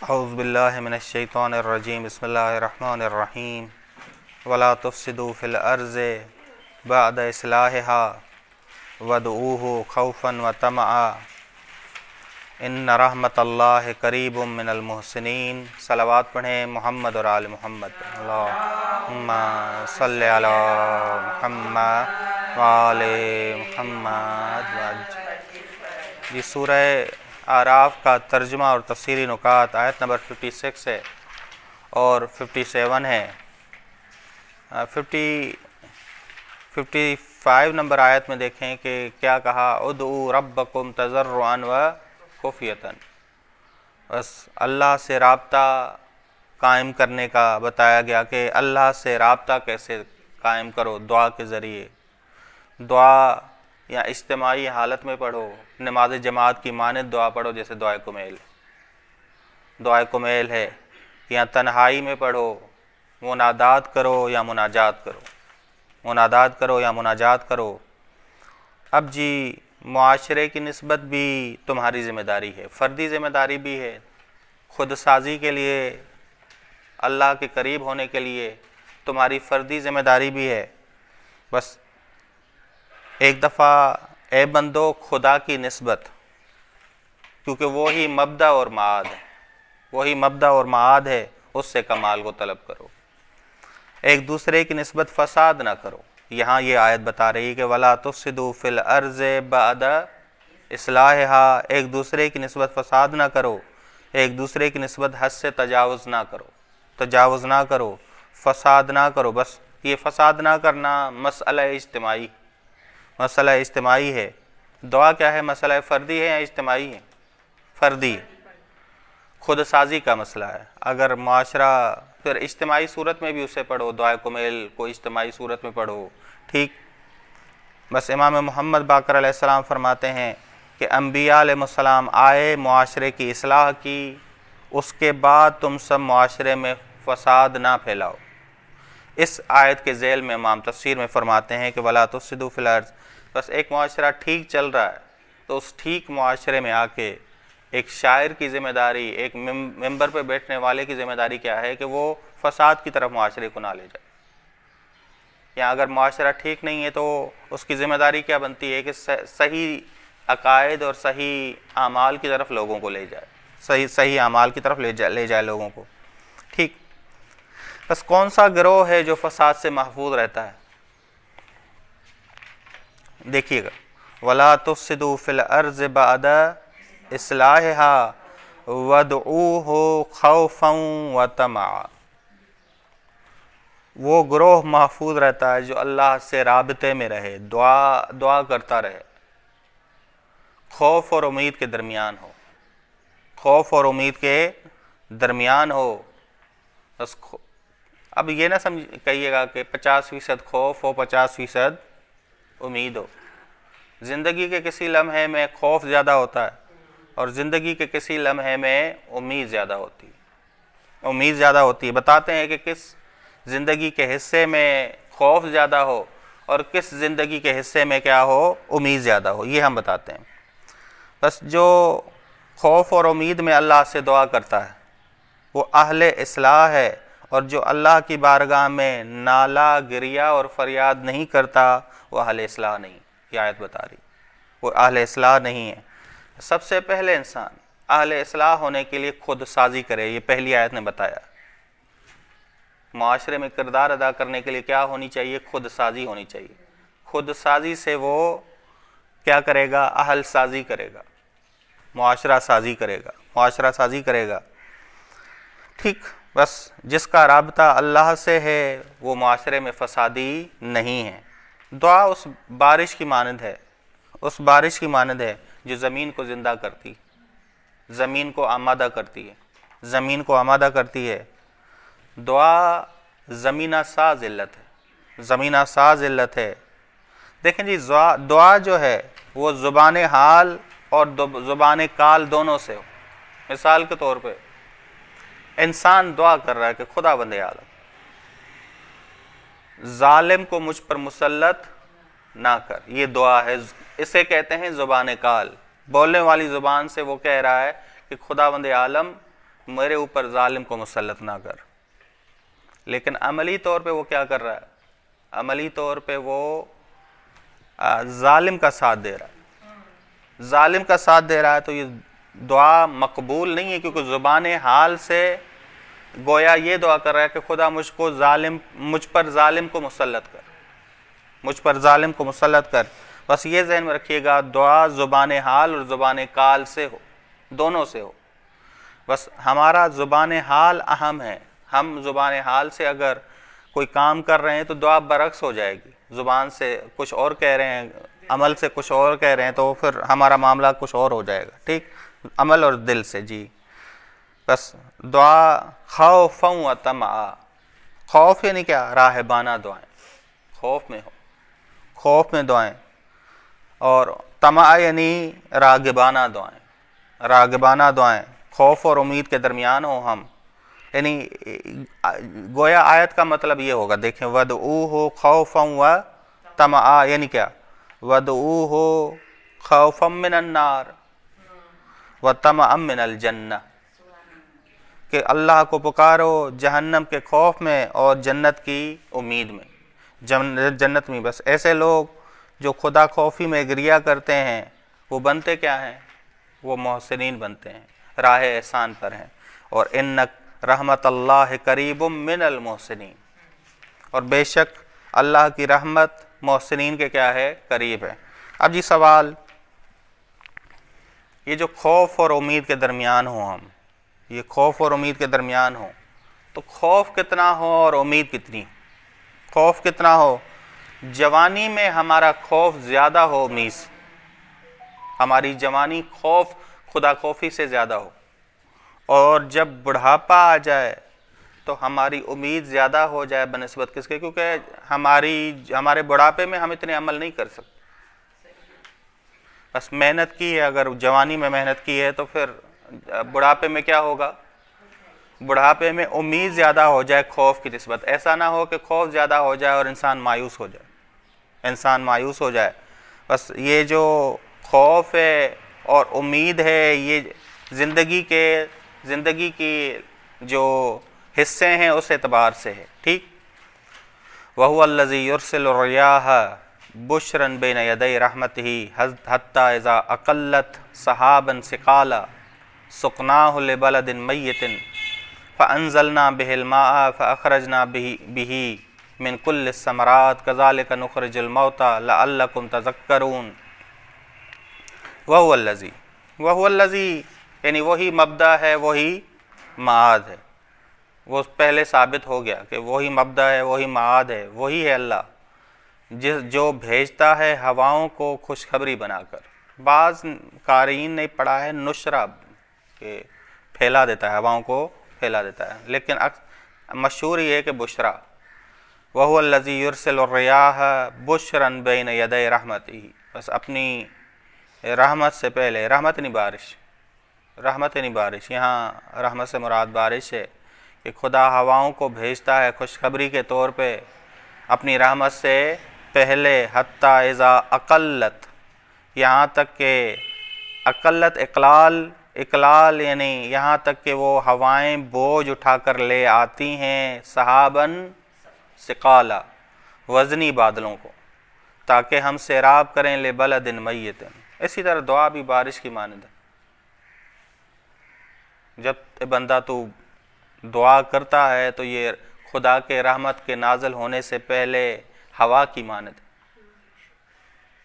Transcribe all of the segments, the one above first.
اعوذ باللہ من الشیطان الرجیم بسم اللہ الرحمن الرحیم ولا تفسدوا فی الارض بعد اصلاحها وادعوه خوفا وطمعا ان رحمت اللہ قریب من المحسنین۔ صلوات پڑھیں محمد اور آل محمد۔ اللہم صلی علی محمد وآل محمد۔ یہ سورہ اعراف کا ترجمہ اور تفسیری نکات آیت نمبر 56 ہے اور 57 ہے۔ 55 نمبر آیت میں دیکھیں کہ کیا کہا، ادعوا ربکم تضرعا و خفیۃ۔ بس اللہ سے رابطہ قائم کرنے کا بتایا گیا کہ اللہ سے رابطہ کیسے قائم کرو، دعا کے ذریعے۔ دعا یا اجتماعی حالت میں پڑھو، نماز جماعت کی مانند دعا پڑھو جیسے دعائے کمیل ہے، یا تنہائی میں پڑھو، منادات کرو یا مناجات کرو۔ اب جی معاشرے کی نسبت بھی تمہاری ذمہ داری ہے، فردی ذمہ داری بھی ہے، خود سازی کے لیے، اللہ کے قریب ہونے کے لیے تمہاری فردی ذمہ داری بھی ہے۔ بس ایک دفعہ اے بندو خدا کی نسبت، کیونکہ وہی مبدأ اور معاد ہے، اس سے کمال کو طلب کرو۔ ایک دوسرے کی نسبت فساد نہ کرو۔ یہاں یہ آیت بتا رہی کہ وَلَا تُفْسِدُوا فِي الْأَرْضِ بَعْدَ إِصْلَاحِهَا، ایک دوسرے کی نسبت فساد نہ کرو، ایک دوسرے کی نسبت حد سے تجاوز نہ کرو، فساد نہ کرو۔ بس یہ فساد نہ کرنا مسئلہ اجتماعی ہے۔ دعا کیا ہے؟ مسئلہ فردی ہے یا اجتماعی ہے؟ فردی، خود سازی کا مسئلہ ہے۔ اگر معاشرہ، پھر اجتماعی صورت میں بھی اسے پڑھو، دعائے کمیل کو اجتماعی صورت میں پڑھو، ٹھیک۔ بس امام محمد باقر علیہ السلام فرماتے ہیں کہ انبیاء علیہ السلام آئے، معاشرے کی اصلاح کی، اس کے بعد تم سب معاشرے میں فساد نہ پھیلاؤ۔ اس آیت کے ذیل میں امام تفسیر میں فرماتے ہیں کہ وَلَا تُفْسِدُوا فِي الْأَرْضِ، بس ایک معاشرہ ٹھیک چل رہا ہے تو اس ٹھیک معاشرے میں آ کے ایک شاعر کی ذمہ داری، ایک ممبر پہ بیٹھنے والے کی ذمہ داری کیا ہے کہ وہ فساد کی طرف معاشرے کو نہ لے جائے۔ یا اگر معاشرہ ٹھیک نہیں ہے تو اس کی ذمہ داری کیا بنتی ہے کہ صحیح عقائد اور صحیح اعمال کی طرف لوگوں کو لے جائے، صحیح اعمال کی طرف لے جائے لوگوں کو، ٹھیک۔ بس کون سا گروہ ہے جو فساد سے محفوظ رہتا ہے؟ دیکھیے گا، وَلَا تُفْسِدُوا فِي الْأَرْضِ بَعْدَ إِصْلَاحِهَا وَادْعُوهُ خَوْفًا وَطَمَعًا۔ وہ گروہ محفوظ رہتا ہے جو اللہ سے رابطے میں رہے، دعا کرتا رہے، خوف اور امید کے درمیان ہو۔ بس اب یہ نہ کہیے گا کہ 50% خوف ہو، 50% امید ہو۔ زندگی کے کسی لمحے میں خوف زیادہ ہوتا ہے اور زندگی کے کسی لمحے میں امید زیادہ ہوتی ہے۔ بتاتے ہیں کہ کس زندگی کے حصے میں خوف زیادہ ہو اور کس زندگی کے حصے میں کیا ہو، امید زیادہ ہو، یہ ہم بتاتے ہیں۔ بس جو خوف اور امید میں اللہ سے دعا کرتا ہے وہ اہل اصلاح ہے، اور جو اللہ کی بارگاہ میں نالہ گریہ اور فریاد نہیں کرتا وہ اہل اصلاح نہیں۔ یہ آیت بتا رہی وہ اہل اصلاح نہیں ہے۔ سب سے پہلے انسان اہل اصلاح ہونے کے لیے خود سازی کرے، یہ پہلی آیت نے بتایا۔ معاشرے میں کردار ادا کرنے کے لیے کیا ہونی چاہیے؟ خود سازی ہونی چاہیے۔ خود سازی سے وہ کیا کرے گا؟ اہل سازی کرے گا، معاشرہ سازی کرے گا، ٹھیک۔ بس جس کا رابطہ اللہ سے ہے وہ معاشرے میں فسادی نہیں ہے۔ دعا اس بارش کی مانند ہے جو زمین کو زندہ کرتی، زمین کو آمادہ کرتی ہے۔ دعا زمینہ ساز علت ہے۔ دیکھیں جی، دعا جو ہے وہ زبان حال اور زبان کال دونوں سے ہو۔ مثال کے طور پہ انسان دعا کر رہا ہے کہ خدا بند عالم ظالم کو مجھ پر مسلط نہ کر، یہ دعا ہے، اسے کہتے ہیں زبان کال۔ بولنے والی زبان سے وہ کہہ رہا ہے کہ خداوند عالم میرے اوپر ظالم کو مسلط نہ کر. لیکن عملی طور پہ وہ کیا کر رہا ہے؟ عملی طور پہ وہ ظالم کا ساتھ دے رہا ہے. ظالم کا ساتھ دے رہا ہے تو یہ دعا مقبول نہیں ہے، کیونکہ زبان حال سے گویا یہ دعا کر رہا ہے کہ خدا مجھ پر ظالم کو مسلط کر، مجھ پر ظالم کو مسلط کر. بس یہ ذہن میں رکھیے گا، دعا زبان حال اور زبان قال سے ہو، دونوں سے ہو. بس ہمارا زبان حال اہم ہے. ہم زبان حال سے اگر کوئی کام کر رہے ہیں تو دعا برعکس ہو جائے گی. زبان سے کچھ اور کہہ رہے ہیں، عمل سے کچھ اور کہہ رہے ہیں، تو پھر ہمارا معاملہ کچھ اور ہو جائے گا. ٹھیک، عمل اور دل سے. جی بس دعا خوفا و طمعا. خوف یعنی کیا؟ راہبانہ دعائیں، خوف میں ہو، خوف میں دعائیں. اور طمع یعنی راغبانہ دعائیں، راغبانہ دعائیں، خوف اور امید کے درمیان ہو ہم. یعنی گویا آیت کا مطلب یہ ہوگا، دیکھیں وَدْعُوهُ خَوْفًا وَطَمَعًا یعنی کیا؟ وَدْعُوهُ خَوْفًا مِّنَ النَّارِ وَطَمَعًا مِّنَ الْجَنَّةِ، کہ اللہ کو پکارو جہنم کے خوف میں اور جنت کی امید میں، جنت میں. بس ایسے لوگ جو خدا خوفی میں گریا کرتے ہیں وہ بنتے کیا ہیں؟ وہ محسنین بنتے ہیں، راہ احسان پر ہیں. اور انک رحمت اللہ قریب من المحسنین، اور بے شک اللہ کی رحمت محسنین کے کیا ہے؟ قریب ہے. اب جی سوال، یہ جو خوف اور امید کے درمیان ہوں ہم، یہ خوف اور امید کے درمیان ہوں، تو خوف کتنا ہو اور امید کتنی؟ خوف کتنا ہو؟ جوانی میں ہمارا خوف زیادہ ہو امید سے، ہماری جوانی خوف خدا خوفی سے زیادہ ہو. اور جب بڑھاپا آ جائے تو ہماری امید زیادہ ہو جائے بنسبت کس کے؟ کیونکہ ہمارے بڑھاپے میں ہم اتنے عمل نہیں کر سکتے. بس محنت کی ہے، اگر جوانی میں محنت کی ہے تو پھر بڑھاپے میں کیا ہوگا؟ بڑھاپے میں امید زیادہ ہو جائے خوف کی نسبت. ایسا نہ ہو کہ خوف زیادہ ہو جائے اور انسان مایوس ہو جائے، انسان مایوس ہو جائے. بس یہ جو خوف ہے اور امید ہے، یہ زندگی کی جو حصے ہیں اس اعتبار سے ہے. ٹھیک. وَهُوَ الَّذِي يُرْسِلُ الرِّيَاحَ بُشْرًا بَيْنَ يَدَيْ رَحْمَتِهِ حَتَّى إِذَا أَقَلَّتْ سَحَابًا ثِقَالًا سُقْنَاهُ لِبَلَدٍ مَيِّتٍ فَأَنزَلْنَا بِهِ الْمَاءَ فَأَخْرَجْنَا بِهِ مِنْ كُلِّ الثَّمَرَاتِ كَذَلِكَ نُخْرِجُ الْمَوْتَى لَعَلَّكُمْ تَذَكَّرُونَ. وَهُوَ الَّذِي یعنی وہی مبدأ ہے، وہی معاد ہے. وہ پہلے ثابت ہو گیا کہ وہی مبدأ ہے، وہی معاد ہے، وہی ہے اللہ جو بھیجتا ہے ہواؤں کو خوشخبری بنا کر. بعض قارئین نے پڑھا ہے نشرہ، کہ پھیلا دیتا ہے، ہواؤں کو پھیلا دیتا ہے، لیکن مشہور یہ ہے کہ بشرا. وَهُوَ الَّذِي يُرْسِلُ الرِّيَاحَ بُشْرًا بَيْنَ يَدَيْ رَحْمَتِهِ. بس اپنی رحمت سے پہلے، رحمت نہیں بارش، رحمت نہیں بارش، یہاں رحمت سے مراد بارش ہے، کہ خدا ہواؤں کو بھیجتا ہے خوشخبری کے طور پہ اپنی رحمت سے پہلے. حتیٰ اذا اقلت، یہاں تک کہ اقلت اقلال یعنی یہاں تک کہ وہ ہوائیں بوجھ اٹھا کر لے آتی ہیں سحاباً ثقالا، وزنی بادلوں کو، تاکہ ہم سیراب کریں لبلد میت. اسی طرح دعا بھی بارش کی مانند ہے. جب بندہ تو دعا کرتا ہے تو یہ خدا کے رحمت کے نازل ہونے سے پہلے ہوا کی مانند ہے،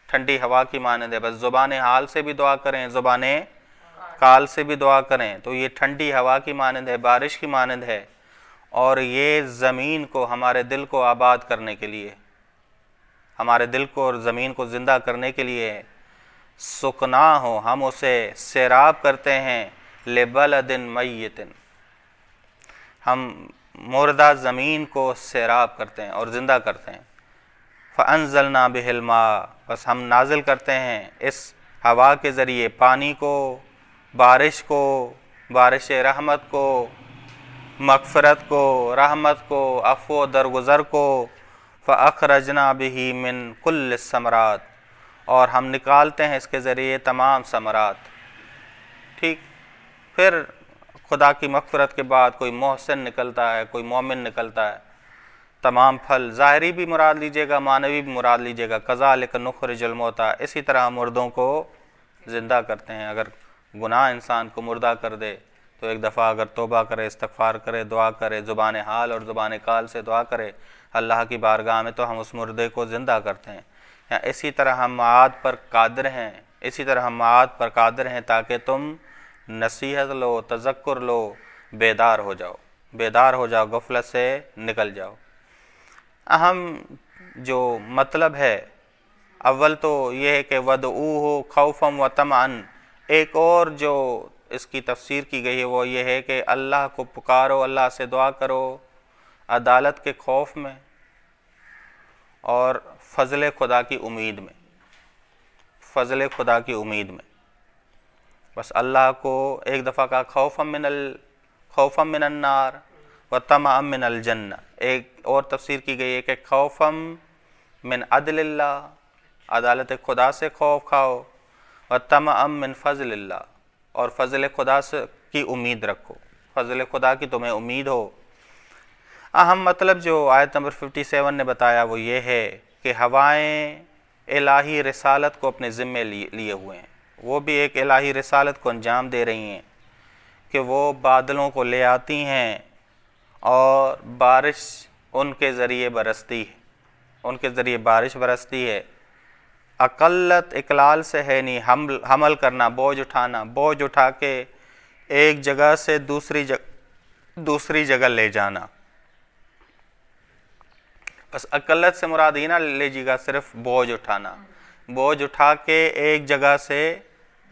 ٹھنڈی ہوا کی مانند ہے. بس زبان حال سے بھی دعا کریں، زبان قال سے بھی دعا کریں تو یہ ٹھنڈی ہوا کی مانند ہے، بارش کی مانند ہے. اور یہ زمین کو، ہمارے دل کو آباد کرنے کے لیے، ہمارے دل کو اور زمین کو زندہ کرنے کے لیے. سکنا ہو، ہم اسے سیراب کرتے ہیں لبلد میت، ہم مردہ زمین کو سیراب کرتے ہیں اور زندہ کرتے ہیں. فَأَنزَلْنَا بِهِ الْمَاءَ، بس ہم نازل کرتے ہیں اس ہوا کے ذریعے پانی کو، بارش کو، بارش رحمت کو، مغفرت کو، رحمت کو، عفو و درگزر کو. فَأَخْرَجْنَا بِهِ مِنْ كُلِّ الثَّمَرَاتِ، اور ہم نکالتے ہیں اس کے ذریعے تمام ثمرات. ٹھیک. پھر خدا کی مغفرت کے بعد کوئی محسن نکلتا ہے، کوئی مومن نکلتا ہے، تمام پھل ظاہری بھی مراد لیجیے گا، معنوی بھی مراد لیجیے گا، کذالک نخرج الموتیٰ، اسی طرح ہم مردوں کو زندہ کرتے ہیں۔ اگر گناہ انسان کو مردہ کر دے تو ایک دفعہ اگر توبہ کرے، استغفار کرے، دعا کرے، زبان حال اور زبان قال سے دعا کرے اللہ کی بارگاہ میں، تو ہم اس مردے کو زندہ کرتے ہیں۔ اسی طرح ہم معاد پر قادر ہیں، اسی طرح ہم معاد پر قادر ہیں تاکہ تم نصیحت لو، تذکر لو، بیدار ہو جاؤ، بیدار ہو جاؤ، غفلت سے نکل جاؤ۔ اہم جو مطلب ہے اول تو یہ ہے کہ وَدْعُوهُ خَوْفًا وَطَمَعًا، ایک اور جو اس کی تفسیر کی گئی ہے وہ یہ ہے کہ اللہ کو پکارو، اللہ سے دعا کرو عدالت کے خوف میں اور فضل خدا کی امید میں، فضل خدا کی امید میں۔ بس اللہ کو ایک دفعہ کا خوفا من النار وطمعا من الجنہ، ایک اور تفسیر کی گئی ہے کہ خوفا من عدل اللہ، عدالت خدا سے خوف کھاؤ، وطمعا من فضل اللہ، اور فضل خدا سے کی امید رکھو، فضل خدا کی تمہیں امید ہو۔ اہم مطلب جو آیت نمبر 57 نے بتایا وہ یہ ہے کہ ہوائیں الہی رسالت کو اپنے ذمے لیے ہوئے ہیں، وہ بھی ایک الہی رسالت کو انجام دے رہی ہیں کہ وہ بادلوں کو لے آتی ہیں اور بارش ان کے ذریعے برستی ہے، ان کے ذریعے بارش برستی ہے۔ اقلت اقلال سے ہے نہیں، حمل کرنا، بوجھ اٹھانا، بوجھ اٹھا کے ایک جگہ سے دوسری جگہ لے جانا۔ بس اقلت سے مراد ہی نہ لیجیے گا صرف بوجھ اٹھانا، بوجھ اٹھا کے ایک جگہ سے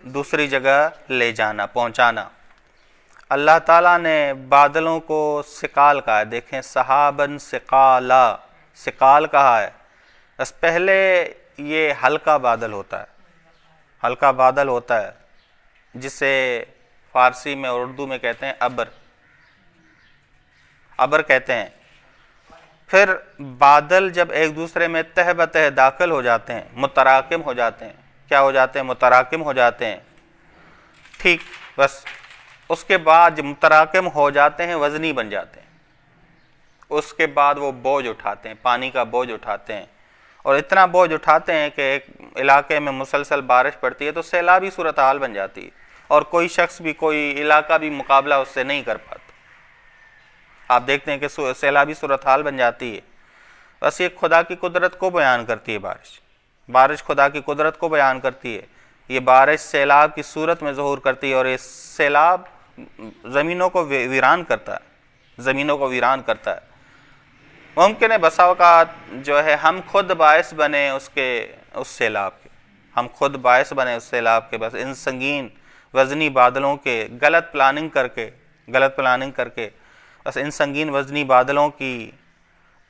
دوسری جگہ لے جانا، پہنچانا۔ اللہ تعالیٰ نے بادلوں کو ثقال کہا ہے، دیکھیں سحاباً ثقالا، ثقال کہا ہے۔ بس پہلے یہ ہلکا بادل ہوتا ہے، ہلکا بادل ہوتا ہے جسے فارسی میں اور اردو میں کہتے ہیں ابر، ابر کہتے ہیں۔ پھر بادل جب ایک دوسرے میں تہ بتہ داخل ہو جاتے ہیں، متراکم ہو جاتے ہیں، کیا ہو جاتے ہیں؟ متراکم ہو جاتے ہیں، ٹھیک۔ بس اس کے بعد جب متراکم ہو جاتے ہیں وزنی بن جاتے ہیں، اس کے بعد وہ بوجھ اٹھاتے ہیں، پانی کا بوجھ اٹھاتے ہیں، اور اتنا بوجھ اٹھاتے ہیں کہ ایک علاقے میں مسلسل بارش پڑتی ہے تو سیلابی صورتحال بن جاتی ہے، اور کوئی شخص بھی، کوئی علاقہ بھی مقابلہ اس سے نہیں کر پاتا۔ آپ دیکھتے ہیں کہ سیلابی صورتحال بن جاتی ہے۔ بس یہ خدا کی قدرت کو بیان کرتی ہے، بارش خدا کی قدرت کو بیان کرتی ہے۔ یہ بارش سیلاب کی صورت میں ظہور کرتی ہے، اور یہ سیلاب زمینوں کو ویران کرتا ہے، زمینوں کو ویران کرتا ہے۔ ممکن ہے بسا اوقات جو ہے ہم خود باعث بنے اس سیلاب کے، ہم خود باعث بنے اس سیلاب کے، بس ان سنگین وزنی بادلوں کے غلط پلاننگ کر کے بس ان سنگین وزنی بادلوں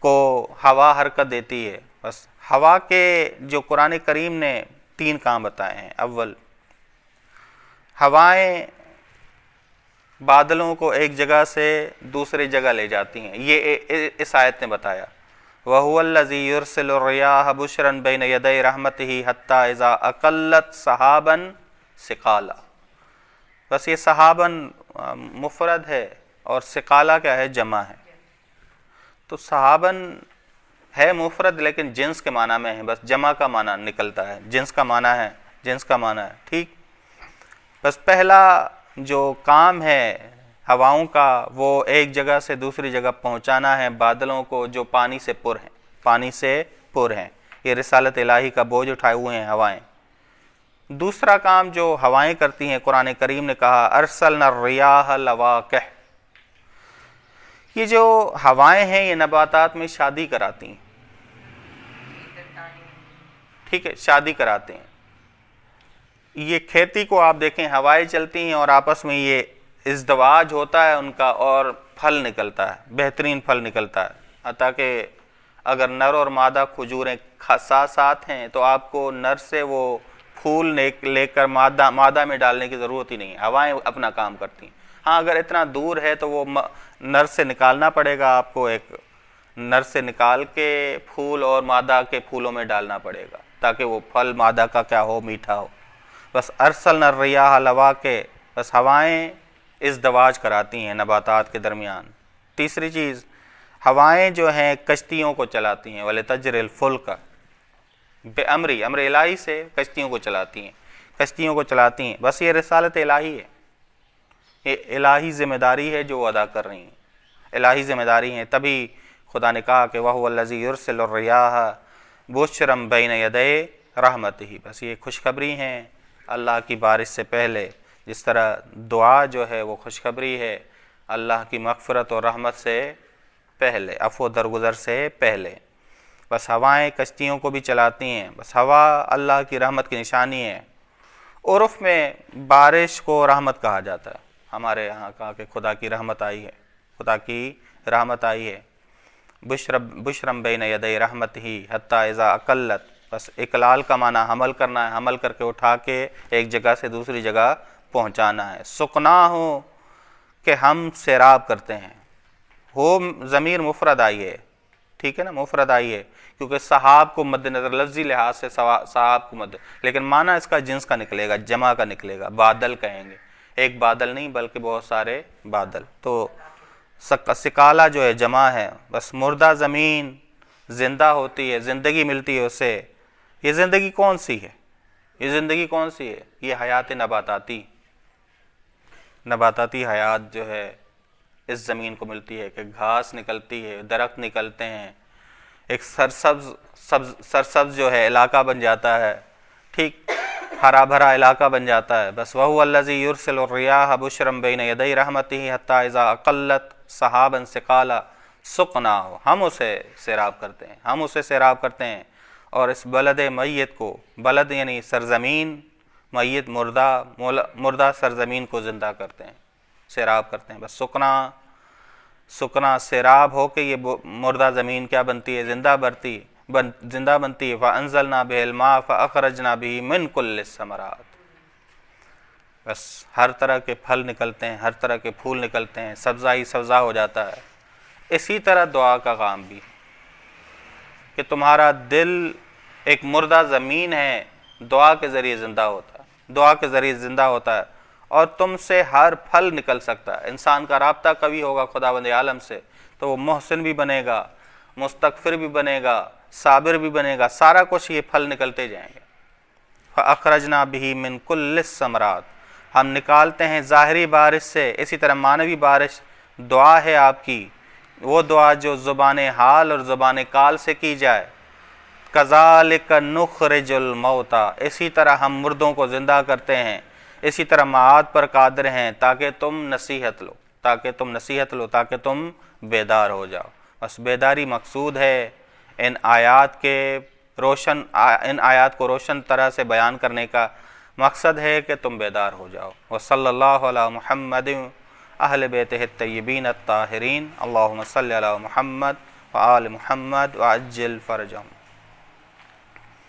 کو ہوا حرکت دیتی ہے۔ بس ہوا کے جو قرآن کریم نے 3 کام بتائے ہیں، اول ہوائیں بادلوں کو ایک جگہ سے دوسری جگہ لے جاتی ہیں، یہ اس آیت نے بتایا۔ وَهُوَ الَّذِي يُرْسِلُ الرِّيَاحَ بُشْرًا بَيْنَ يَدَيْ رَحْمَتِهِ حَتَّى إِذَا أَقَلَّتْ سَحَابًا ثِقَالًا۔ بس یہ صحاباً مفرد ہے اور ثقالہ کیا ہے؟ جمع ہے۔ تو صحاباً ہے مفرد لیکن جنس کے معنی میں ہے، بس جمع کا معنی نکلتا ہے، جنس کا معنی ہے، ٹھیک۔ بس پہلا جو کام ہے ہواؤں کا وہ ایک جگہ سے دوسری جگہ پہنچانا ہے بادلوں کو جو پانی سے پر ہیں، یہ رسالت الہی کا بوجھ اٹھائے ہوئے ہیں ہوائیں۔ دوسرا کام جو ہوائیں کرتی ہیں، قرآن کریم نے کہا ارسلنا الریاح لواقح، یہ جو ہوائیں ہیں یہ نباتات میں شادی کراتی ہیں، ٹھیک ہے، شادی کراتے ہیں۔ یہ کھیتی کو آپ دیکھیں، ہوائیں چلتی ہیں اور آپس میں یہ ازدواج ہوتا ہے ان کا، اور پھل نکلتا ہے، بہترین پھل نکلتا ہے۔ حتیٰ کہ اگر نر اور مادہ کھجوریں ساتھ ہیں تو آپ کو نر سے وہ پھول لے کر مادہ میں ڈالنے کی ضرورت ہی نہیں ہے، ہوائیں اپنا کام کرتی ہیں۔ ہاں اگر اتنا دور ہے تو وہ نر سے نکالنا پڑے گا آپ کو، ایک نر سے نکال کے پھول اور مادہ کے پھولوں میں ڈالنا پڑے گا تاکہ وہ پھل مادہ کا کیا ہو؟ میٹھا ہو۔ بس ارسلنا الریاح لواقح، بس ہوائیں ازدواج کراتی ہیں نباتات کے درمیان۔ تیسری چیز، ہوائیں جو ہیں کشتیوں کو چلاتی ہیں، وَلِتَجْرِ الْفُلْكَ بِأَمْرِ، امر الہی سے کشتیوں کو چلاتی ہیں، کشتیوں کو چلاتی ہیں۔ بس یہ رسالت الہی ہے، یہ الہی ذمہ داری ہے جو وہ ادا کر رہی ہیں، الہی ذمہ داری ہیں۔ تبھی خدا نے کہا کہ وَهُوَ الَّذِي يُرْسِلُ الرِّيَاحَ بُشْرًا بَيْنَ يَدَيْ رَحْمَتِهِ، بس یہ خوشخبری ہیں اللہ کی بارش سے پہلے، جس طرح دعا جو ہے وہ خوشخبری ہے اللہ کی مغفرت اور رحمت سے پہلے، عفو درگزر سے پہلے۔ بس ہوائیں کشتیوں کو بھی چلاتی ہیں، بس ہوا اللہ کی رحمت کی نشانی ہے۔ عرف میں بارش کو رحمت کہا جاتا ہے، ہمارے یہاں کہا کہ خدا کی رحمت آئی ہے، خدا کی رحمت آئی ہے۔ بشرم بین یدی رحمت ہی حتیٰ اذا اقلت، بس اقلال کا معنی حمل کرنا ہے، حمل کر کے اٹھا کے ایک جگہ سے دوسری جگہ پہنچانا ہے۔ سکنا ہو کہ ہم سیراب کرتے ہیں، ہو ضمیر مفرد آئی ہے، ٹھیک ہے نا، مفرد آئی ہے کیونکہ صحاب کو مد نظر، لفظی لحاظ سے صحاب کو مد، لیکن معنی اس کا جنس کا نکلے گا، جمع کا نکلے گا، بادل کہیں گے، ایک بادل نہیں بلکہ بہت سارے بادل۔ تو سکالہ جو ہے جمع ہے، بس مردہ زمین زندہ ہوتی ہے، زندگی ملتی ہے اسے۔ یہ زندگی کون سی ہے؟ یہ زندگی کون سی ہے؟ یہ حیات نباتاتی، نباتاتی حیات جو ہے اس زمین کو ملتی ہے کہ گھاس نکلتی ہے، درخت نکلتے ہیں، ایک سرسبز جو ہے علاقہ بن جاتا ہے، ٹھیک، ہرا بھرا علاقہ بن جاتا ہے۔ بس وَهُوَ الَّذِي يُرْسِلُ الرِّيَاحَ بُشْرًا بَيْنَ يَدَيْ رَحْمَتِهِ حَتَّىٰ إِذَا أَقَلَّتْ سَحَابًا ثِقَالًا سُقْنَاهُ، ہم اسے سیراب کرتے ہیں، ہم اسے سیراب کرتے ہیں، اور اس بلد میت کو، بلد یعنی سرزمین، میت مردہ سرزمین کو زندہ کرتے ہیں، سیراب کرتے ہیں۔ بس سکنا سیراب ہو کے یہ مردہ زمین کیا بنتی ہے؟ زندہ بنتی ہے۔ فَأَنزَلْنَا بِهِ الْمَاءَ فَأَخْرَجْنَا بِهِ مِنْ كُلِّ الثَّمَرَاتِ، بس ہر طرح کے پھل نکلتے ہیں، ہر طرح کے پھول نکلتے ہیں، سبزہ ہی سبزہ ہو جاتا ہے۔ اسی طرح دعا کا کام بھی کہ تمہارا دل ایک مردہ زمین ہے، دعا کے ذریعے زندہ ہوتا ہے، دعا کے ذریعے زندہ ہوتا ہے، اور تم سے ہر پھل نکل سکتا ہے۔ انسان کا رابطہ کبھی ہوگا خداوند عالم سے تو وہ محسن بھی بنے گا، مستغفر بھی بنے گا، صابر بھی بنے گا، سارا کچھ یہ پھل نکلتے جائیں گے۔ فَأَخْرَجْنَا بِهِ مِنْ كُلِّ الثَّمَرَاتِ، ہم نکالتے ہیں ظاہری بارش سے، اسی طرح معنوی بارش دعا ہے آپ کی، وہ دعا جو زبان حال اور زبان کال سے کی جائے۔ کذالک نخرج الموتیٰ، اسی طرح ہم مردوں کو زندہ کرتے ہیں، اسی طرح معاد پر قادر ہیں تاکہ تم نصیحت لو، تاکہ تم بیدار ہو جاؤ۔ بس بیداری مقصود ہے، ان آیات کو روشن طرح سے بیان کرنے کا مقصد ہے کہ تم بیدار ہو جاؤ۔ وصلی اللہ علی محمد اہل بیتہ الطیبین الطاہرین، اللہم صلی علی محمد وآل محمد وعجل فرجہم۔